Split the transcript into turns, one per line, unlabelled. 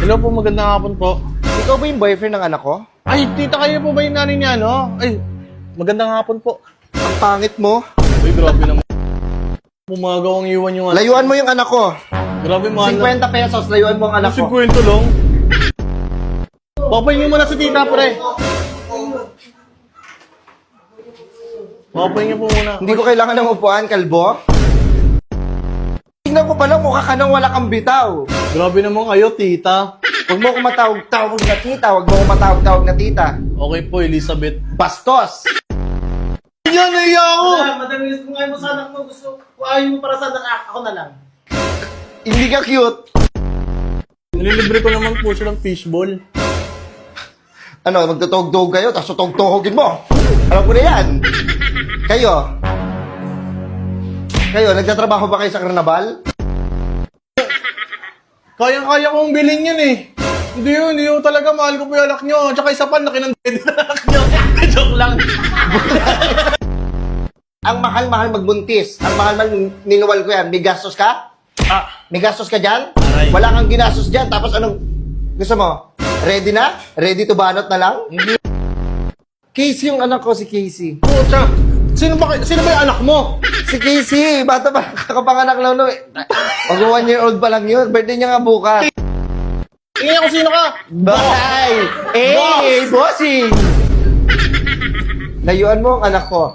Hello po, magandang hapon po.
Ikaw ba yung boyfriend ng anak ko?
Ay, tita, kayo po ba yung nanay niya, no? Ay, magandang hapon po.
Ang pangit mo.
Ay, grabe naman. Pumagaw ang iwan yung anak.
Layuan mo yung anak ko.
Grabe, mahal na.
50 pesos, layuan mo ang anak ko.
50 lang. Papahingin mo na si tita, pre. Papahingin po muna.
Hindi ko kailangan ng upuan, kalbo. Tingnan ko pa lang, mukha ka nang wala kang bitaw.
Grabe naman kayo, tita.
Huwag mo ko matawag-tawag na tita, huwag mo ko matawag-tawag na tita.
Okay po, Elizabeth.
Bastos!
Yan, naiya ako!
Madamis mo ngayon mo sa anak mo. Gusto ko ayaw mo para sa anak ako na lang.
Hindi ka cute.
Nililibre ko naman po siya ng fishball.
Ano, magtutog-tog kayo, tapos tutog-togin mo. Alam ko na yan. Kayo, nagtatrabaho ba kayo sa karnabal?
Kayang-kaya kong bilhin yan eh. Hindi yun talaga. Mahal ko po yung anak nyo. Tsaka isa pa, laki ng dede na anak nyo. Joke lang.
Ang mahal-mahal magbuntis. Ang mahal-mahal ninuwal ko yan. May gastos ka? May gastos ka dyan?
Aray.
Wala kang ginastos dyan. Tapos anong gusto mo? Ready na? Ready to banot na lang?
Hindi.
Casey yung anak ko, si Casey.
Pucha. Sino ba yung anak mo?
Si Casey, bata pa, kakapanganak lang no. Mag 1 year old pa lang yun. Birthday niya nga bukas.
Tingnan ko sino ka.
Bye! Eh, bossing! Layuan mo ang anak ko.